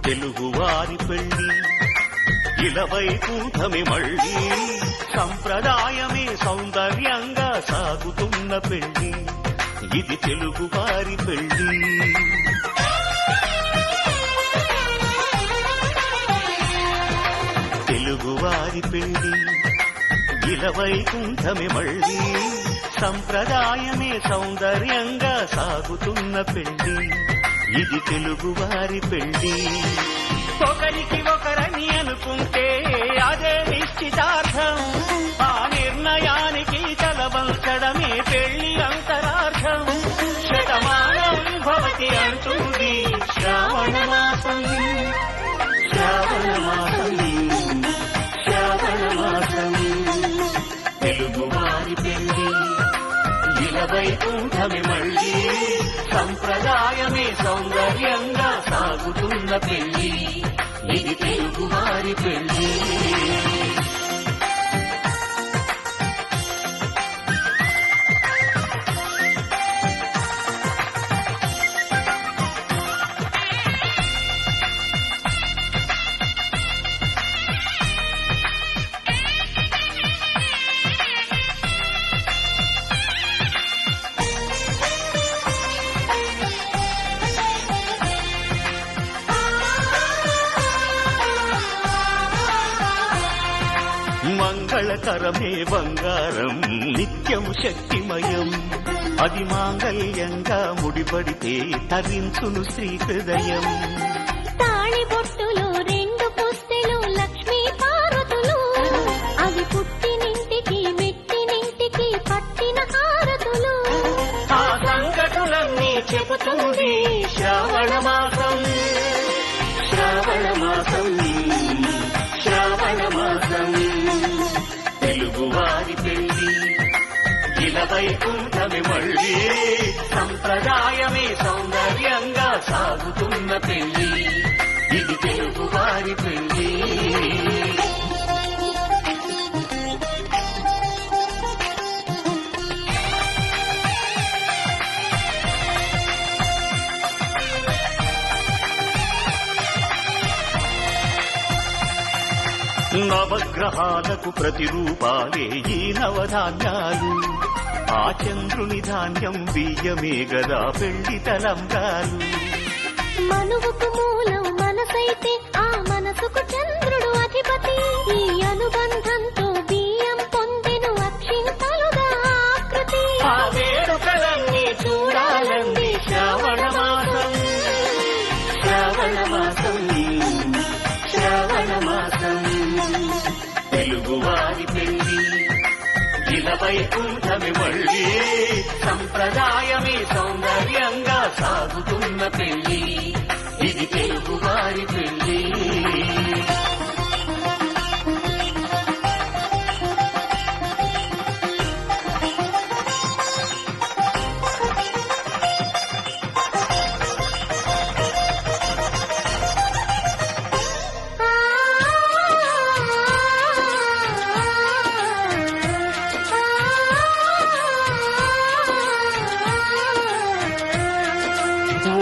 తెలుగువారి పెళ్లి ఇలవైకుంఠమే మళ్ళీ సంప్రదాయమే సౌందర్యంగా సాగుతున్న పెళ్లి ఇది తెలుగువారి పెళ్లి. తెలుగువారి పెళ్లి ఇలవైకుంఠమే మళ్ళీ సంప్రదాయమే సౌందర్యంగా సాగుతున్న పెళ్లి ఇది తెలుగువారి పెళ్లి. ఒకరికి ఒకరని అనుకుంటే అదే నిశ్చితార్థం, ఆ నిర్ణయానికి తలవంచడమే పెళ్లి అంతరార్థం. శతమానం భవతి అంటుంది శ్రావణ మాసం, శ్రావణ మాసం, శ్రావణ మాసం. తెలుగువారి పెళ్లి ఇలవైకుంఠమే మళ్ళీ సంప్రదాయమే సౌందర్యంగా సాగుతున్న పెళ్లి ఇది తెలుగువారి పెళ్లి. మంగళకరమే బంగారం నిత్యం శక్తిమయం, అది మాంగళ్యంగా ముడిపడితే తరించును శ్రీ హృదయం. తాళిబొట్టులో రెండు పుస్తెలు లక్ష్మీ పార్వతులు, అవి పుట్టినింటికి మెట్టినింటికి పట్టిన హారతులు. ఆ సంకటులన్నీ చెబుతుంది శ్రావణ మాసం, శ్రావణ మాసం, శ్రావణ మాసం. తెలుగువారి పెళ్లి ఇలవైకుంఠమే మళ్ళీ సంప్రదాయమే సౌందర్యంగా సాగుతున్న పెళ్లి ఇది తెలుగువారి పెళ్లి. నవగ్రహాలకు ప్రతిరూపాలే ఈ నవధాన్యాలు, ఆ చంద్రుని ధాన్యం బియ్యమే గదా పెళ్లి తలంబ్రాలు. మనువుకు మూలం మనసైతే ఆ మనసుకు చంద్రుడు అధిపతి, ఈ అనుబంధంతో బియ్యం పొందెను అక్షింతలుగా ఆకృతి. ఆ వేడుకలన్నీ చూడాలండి శ్రావణ మాసం, శ్రావణ మాసం, శ్రావణ మాసం. తెలుగువారి పెళ్లి ఇలవైకుంఠమే మళ్ళీ సంప్రదాయమే సౌందర్యంగా సాగుతున్న పెళ్లి ఇది తెలుగువారి పెళ్లి.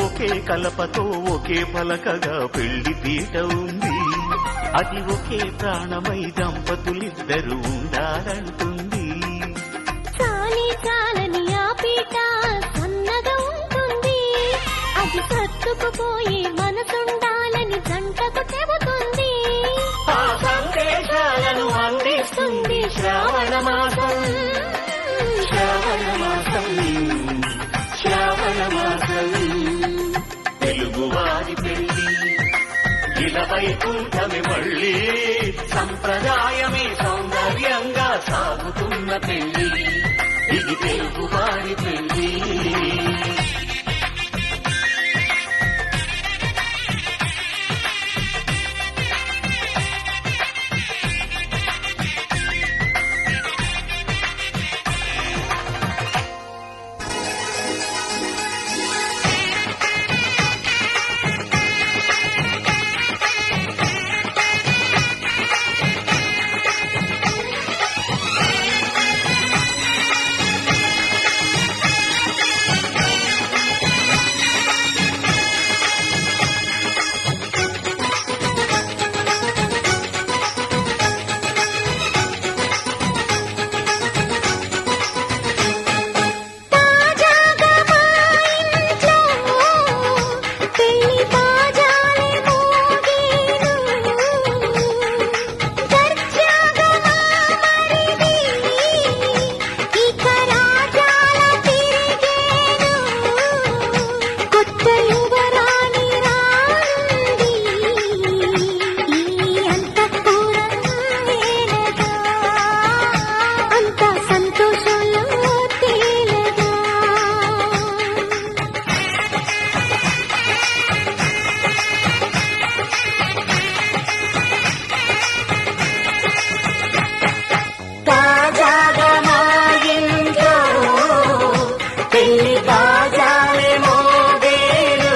ఒకే కలపతో ఒకే పలకగా పెళ్లి పీట ఉంది, అది ఒకే ప్రాణమై దంపతులిద్దరూ ఉండాలంటుంది. చాలి చాలని ఆ పీట సన్నగా ఉంటుంది, అది సర్దుకుపోయే మనసుండాలని జంటకు చెబుతుంది. ఆ సందేశాలను అందిస్తుంది శ్రావణ మాసం, శ్రావణ మాసం, శ్రావణ మాసం. తెలుగువారి పెళ్లి ఇలవైకుంఠమే మళ్ళీ సంప్రదాయమే సౌందర్యంగా సాగుతున్న పెళ్లి ఇది తెలుగువారి పెళ్లి. పెళ్లి బాజాలే మోగేను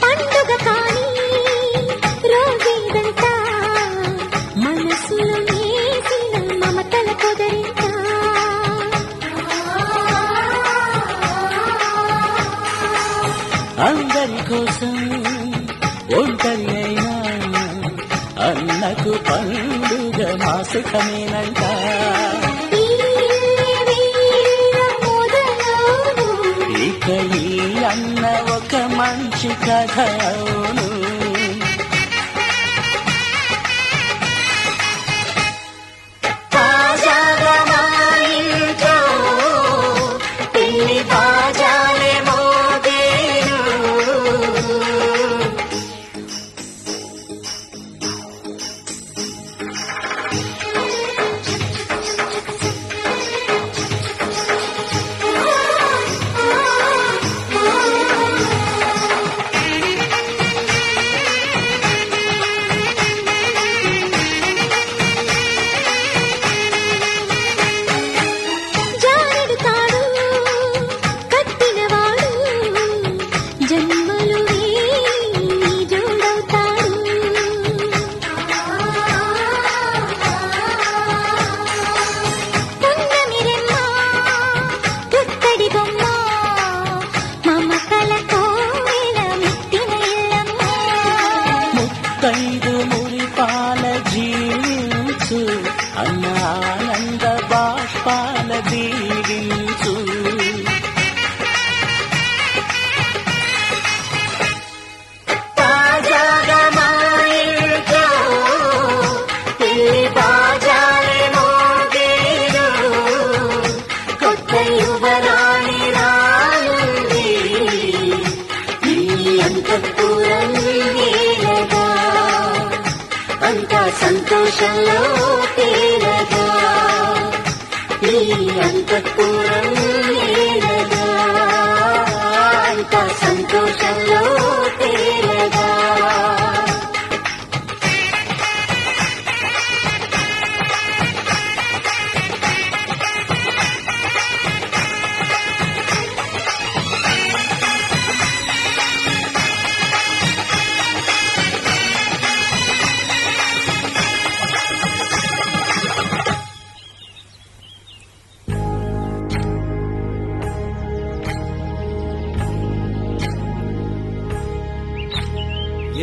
పండుగ కానీ రోజేదంతా మనసులో నేసిన మమతల పొదరింత అందరి కోసం ఒంటరి అయినా అన్నకు పండుగ మాసుకమేనంట ఇక ఈ అన్న ఒక మంచి కథ అవును తాజాగా మా ఇంట్లో పెళ్లి బాజాలే మోగేను జానెడు తాడు కట్టినవాడు జన్మలు వేయి జోడవుతాడు పున్నమిరెమ్మ పుత్తడి బొమ్మ మమతల కోవెల ముట్టిన ఇల్లమ్మ ముత్తైదు మురిపాల జీవించు అన్న ఆనంద బాష్పాల దీవించు తాజాగా మా ఇంట్లో పెళ్లి బాజాలే మోగేను కొత్త యువరాణి రానుంది ఈ అంతఃపురం ఏలగా అంతా సంతోషంలో తేలగా ఈ అంతఃపురం ఏలగా అంతా సంతోషంలో తేలగా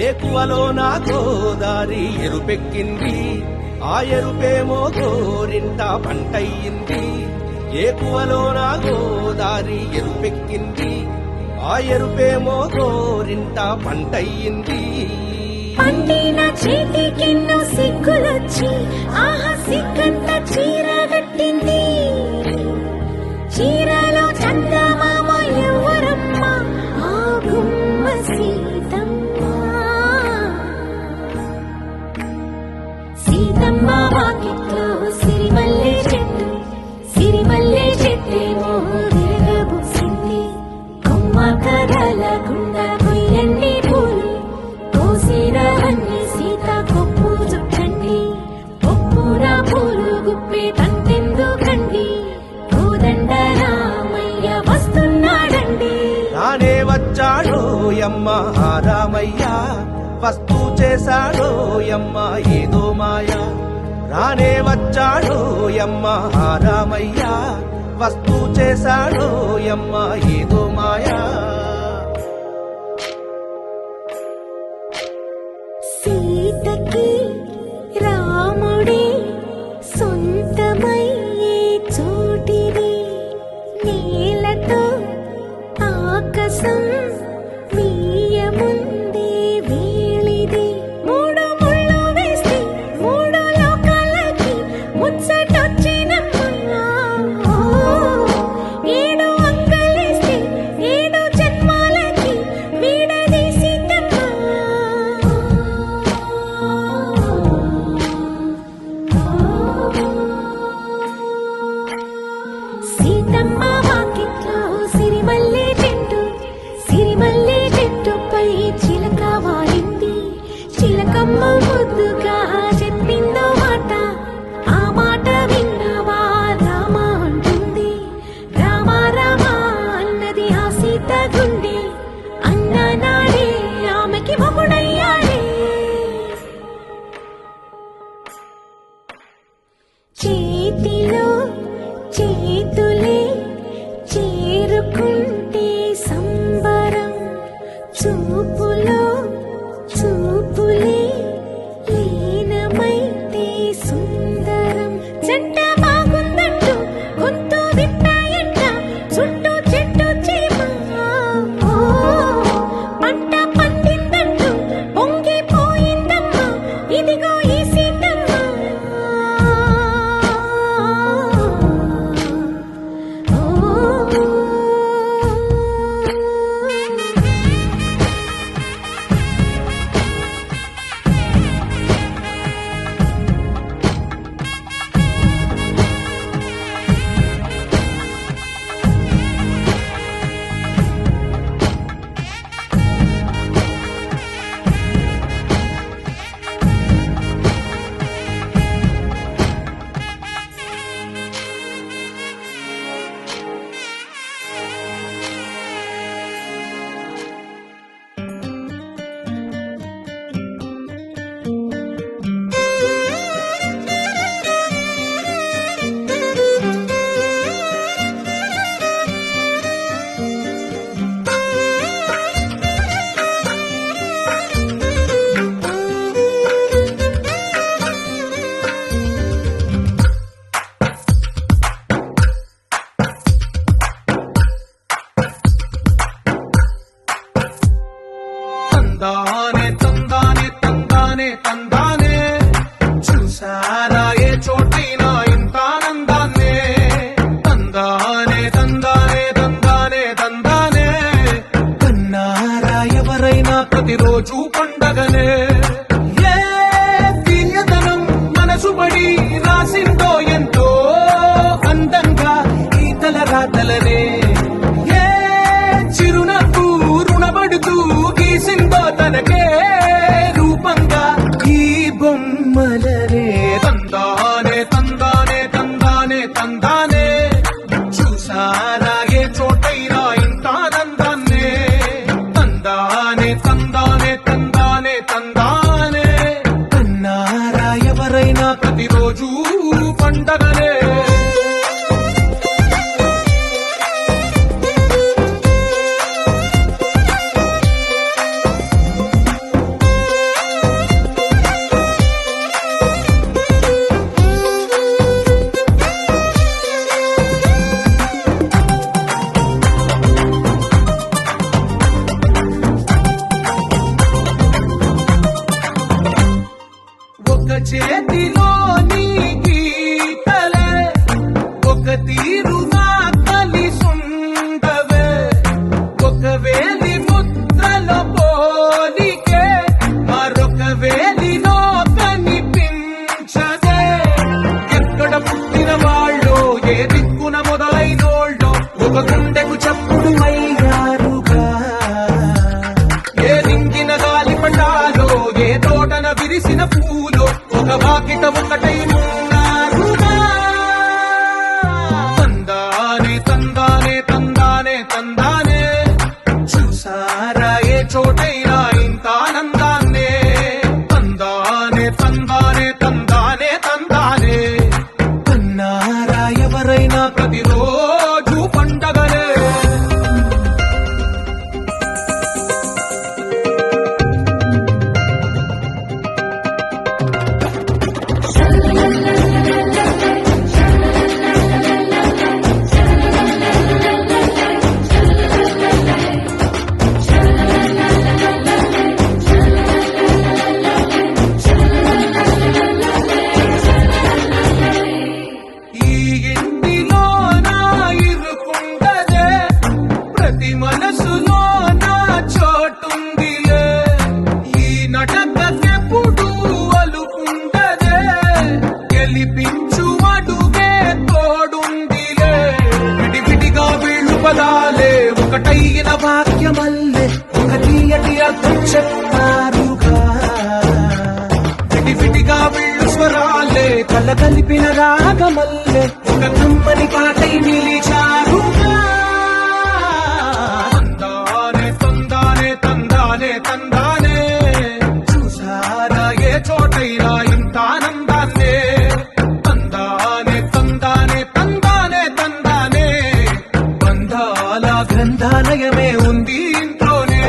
ఏకువలో నా గోదారి ఎరుపెక్కింది ఆ ఎరుపేమో గోరింట పంటయ్యింది ఏకువలో నా గోదారి ఎరుపెక్కింది ఆ ఎరుపేమో గోరింట పంటయ్యింది పండిన చేతికెన్నో సిగ్గులొచ్చి ఆహా సిగ్గంత చీర కట్టింది చీరలో చందమామ ఎవరమ్మ ఆ గుమ్మ సీతమ్మ సీతమ్మ వాకిట్లో సిరిమల్లె చెట్టేమో విరగబూసింది కొమ్మ కదలకుండా కొయ్యండి పూలు కోసిరవన్నీ సీత కొప్పు చుట్టండి కొప్పున పూలు గుప్పే తంతెందుకండి కోదండ రామయ్య వస్తున్నాడండి రానే వచ్చాడో యమ్మ ఆ రామయ్య వస్తూ చేశాడో యమ్మ ఏదో మాయ రానే వచ్చాడో యమ్మ ఆ రామయ్య వస్తూ చేశాడో యమ్మ ఏదో మాయా సీతకి రాముడే సొంతమయ్యే చోటిది నేలతో ఆకాశం వీయముందే వేళిది మూడు ముళ్ళు వేస్తే మూడు లోకాలకి ముచ్చటొచ్చినమ్మా ఏడు అంగలేస్తే గుండె అన్న నాడే ఆమెకి మొగుడయ్యాడే చేతిలో చేతులే చేరుకుంటే సంబరం చూపులో చూపులే లీనమైతే సుందరం జంట బాగుందంటూ గొంతు విప్పాయంట చుట్టూ చెట్టు చీమ పంట పండిందంటూ పొంగిపోయిందమ్మా ఇదిగో ఈ సీతమ్మ తందానే తందానే తందానే తందానే చూసారా ఏ చోటైనా ఇంత ఆనందాన్నే తందానే తందానే తందానే తందానే కన్నారా ఎవరైనా ప్రతిరోజు పండగనే ఏ తీయదనం మనసు పడి రాసిందో ఎంతో అందంగా ఈ తల రాతలనే ఏ చిరునవ్వు రుణపడుతూ గీసిందో తనకే రూపంగా ఈ బొమ్మలనే తందానే తందానే తందానే తందానే చూసారా ఏ చోటైనా ఇంత ఆనందాన్నే తందానే తందానే తందానే తందానే కన్నారా ఎవరైనా ప్రతిరోజు పండగనే ఒక చేతిలో నీ గీతలే ఒక తీరుగా కలిసుండవే ఒక వేలి ముద్రలో పోలికే మరొక వేలిలో కనిపించదే ఎక్కడ పుట్టిన వాళ్ళో ఏ దిక్కున మొదలైనోళ్ళో ఒక గుండెకు చప్పుడు అయ్యారుగా ఏ రింగిన గాలి పటాలో ఏ తోటన విరిసిన పూలో ఒక వాకిట ఒకటై ఉన్నారుగా తందానే తందానే తందానే తందానే చూసారా ఏ చోటైనా ఇంత ఆనందాన్నే తందానే తందానే తందానే తందానే కన్నారా ఎవరైనా ప్రతిరోజు పండగనే ఈ ఇంటిలో నా ఇరుకుండదే ప్రతి మనసులో నా చోటుందిలే ఈ నటకెప్పుడు అలుకుండదే గెలిపించు అడుగే తోడుందిలే విడివిడిగా వీళ్ళు పదాలే ఒకటైన వాక్యమల్లే ఒక తీయటి అర్థం చెప్పారుగా విడివిడిగా వీళ్ళు స్వరాలే కల కలిపిన రాగమల్లే ఒక కమ్మని పాటై నిలిచారుగా న్యాయమే ఉంది ఇంట్లోనే.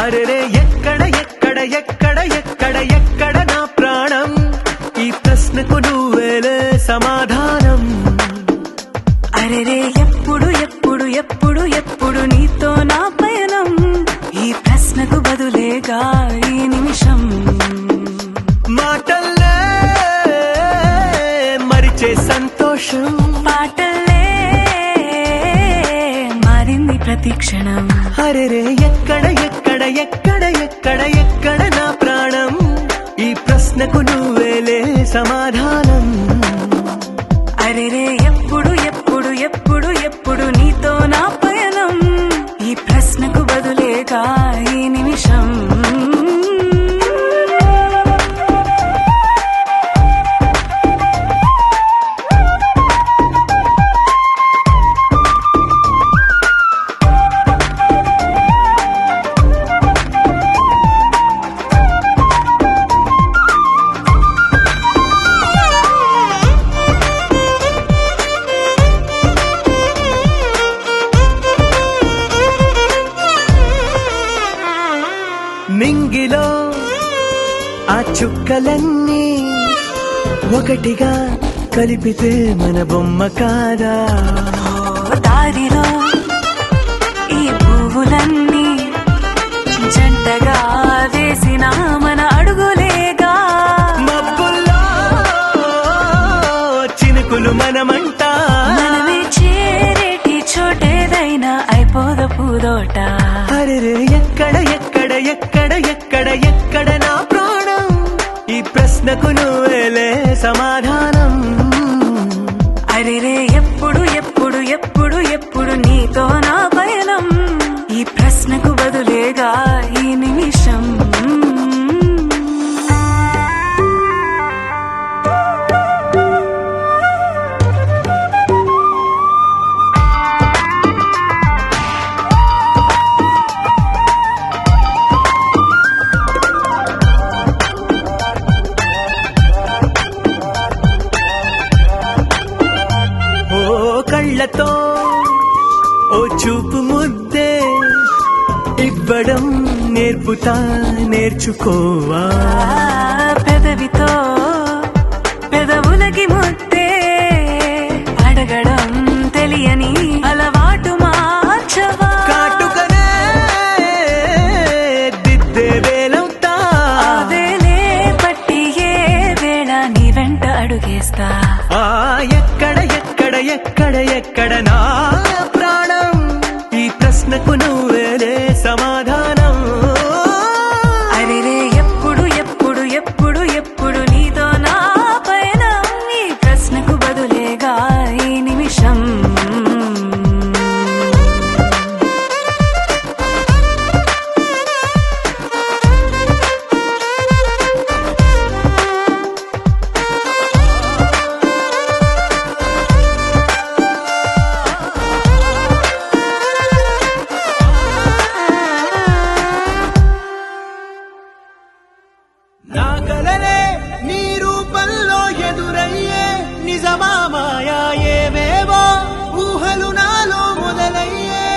అరెరే ఎక్కడ ఎక్కడ ఎక్కడ ఎక్కడ ఎక్కడ నా ప్రాణం, ఈ ప్రశ్నకు నువ్వేలే సమాధానం. అరెరే ఎప్పుడు ఎప్పుడు ఎప్పుడు ఎప్పుడు నీతో నా పయనం, ఈ ప్రశ్నకు బదులేగా ఈ నిమిషం. మాటల్లే మరిచే సంతోషం, పాటలే మారింది ప్రతి క్షణం. అరెరే ఎక్కడ ఎక్కడ ఎక్కడ ఎక్కడ ఎక్కడ నా ప్రాణం, ఈ ప్రశ్నకు నువ్వేలే సమాధానం. అరెరే ఎప్పుడు ఎప్పుడు ఎప్పుడు ఎప్పుడు నీతో నా పయనం, ఈ ప్రశ్నకు బదులేగా ఈ నిమిషం. మింగిలో ఆ చుక్కలన్నీ ఒకటిగా కలిపితే మన బొమ్మ కాదా. దారిలో ఈ పువ్వులన్నీ జంటగా వేసిన మన అడుగులేగా. మబ్బుల్లో చినుకులు మనమంట, మనమే చేరేటి చోటేదైనా అయిపోద పూదోట. అరెరే ఎక్కడ ఎక్కడ ఎక్కడ ఎక్కడ ఎక్కడ నా ప్రాణం, ఈ ప్రశ్నకు నువ్వేలే సమాధానం. అరెరే ఎప్పుడు ఎప్పుడు ఎప్పుడు ఎప్పుడు నీతో నా పయనం, ఈ ప్రశ్నకు బదులేగా ఈ నిమిషం. ఓ కళ్ళతో ఓ చూపు ముద్దే ఇవ్వడం నేర్పుతా, నేర్చుకోవా. పెదవితో పెదవులకి ముద్దే అడగడం తెలియని అలవాటు మార్చవా. కాటుకనే దిద్దే వేలవుతా, అదేలే పట్టి ఏ వేళ నీ వెంట అడుగేస్తా. ఆ ఎక్కడ ఎక్కడ ఎక్కడ ఎక్కడ నా ప్రాణం, ఈ ప్రశ్నకు నువ్వేలే సమాధానం. అరెరే ఎప్పుడు ఎప్పుడు ఎప్పుడు ఎప్పుడు నీతో నా పయనం, ఈ ప్రశ్నకు బదులేగా ఈ నిమిషం. నా కలలే నీ రూపంలో ఎదురయ్యే నిజమా మాయా ఏవేవో ఊహలు నాలో మొదలయ్యే.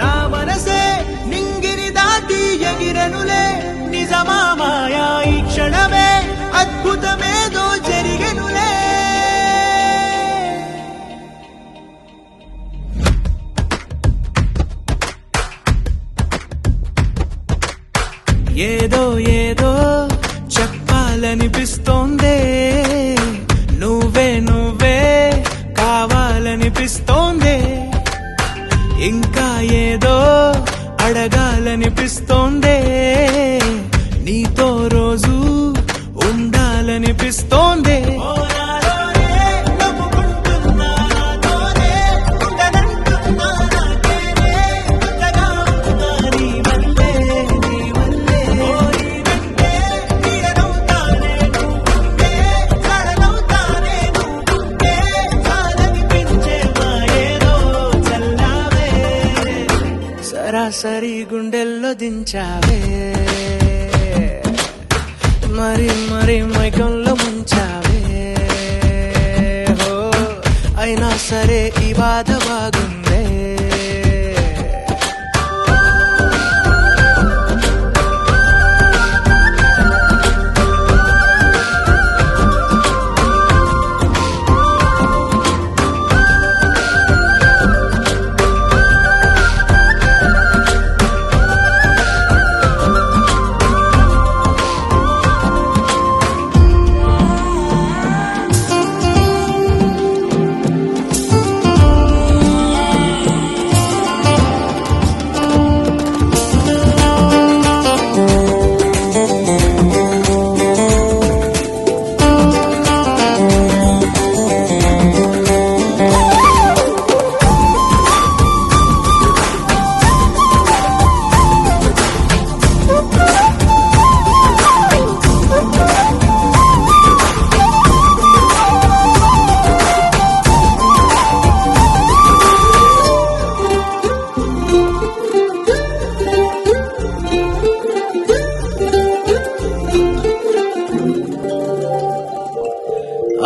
నా మనసే నింగిని దాటి ఎగిరనులే నిజమా మాయా ఈ క్షణమే అద్భుతమేదో జరిగెనులే. ఏదో ఏదో చెప్పాలనిపిస్తోందే, నువ్వే నువ్వే కావాలనిపిస్తోందే, ఇంకా ఏదో అడగాలనిపిస్తోందే. గుండెల్లో దించావే, మరి మరి మైకంలో ముంచావే. హో అయినా సరే ఈ బాధ బాగుందే.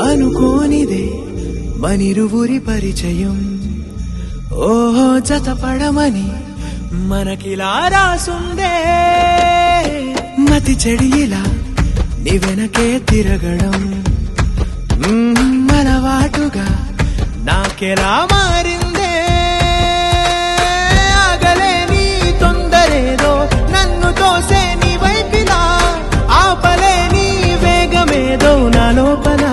అనుకోనిదే మనిరువురి పరిచయం, ఓహో జతపడమని మనకిలా రాసుందే. మతి చెడిలా నీ వెనకే తిరగడం అలవాటుగా నాకెలా మారిందే. ఆగలేని తొందరేదో నన్ను తోసే నీ వైపిలా, ఆపలేని వేగమేదో నా లోపల.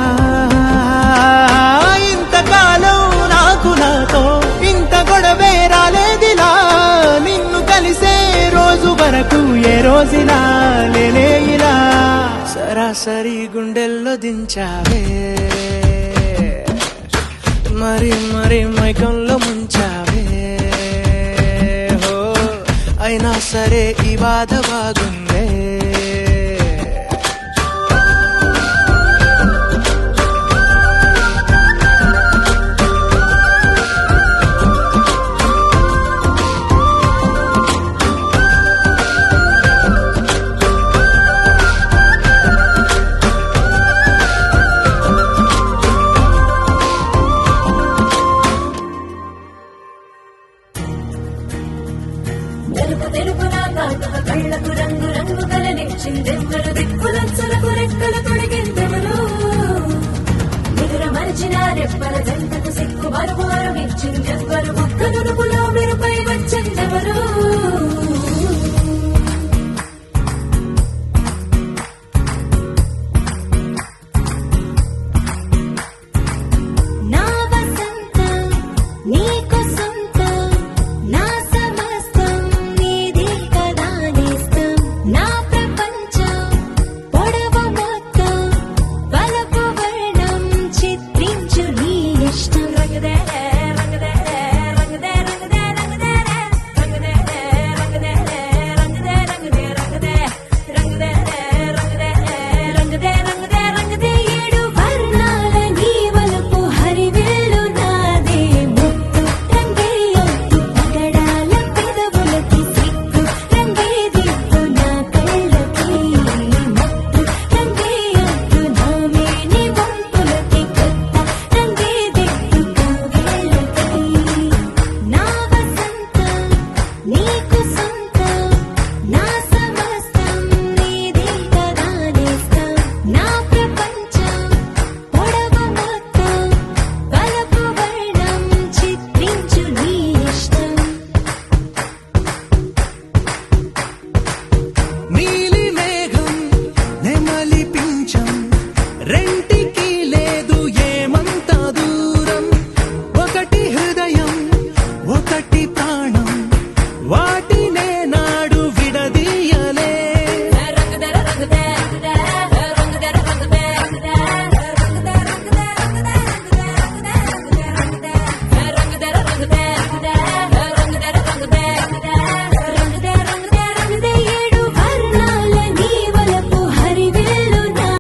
ఇంతకాలం నాకు నాతో ఇంత గొడవే రాలేదిలా, నిన్ను కలిసే రోజు వరకు ఏ రోజులా లేనే ఇలా. సరాసరి గుండెల్లో దించావే, మరి మరి మైకంలో ముంచావే. హో అయినా సరే ఈ బాధ బాగుంది.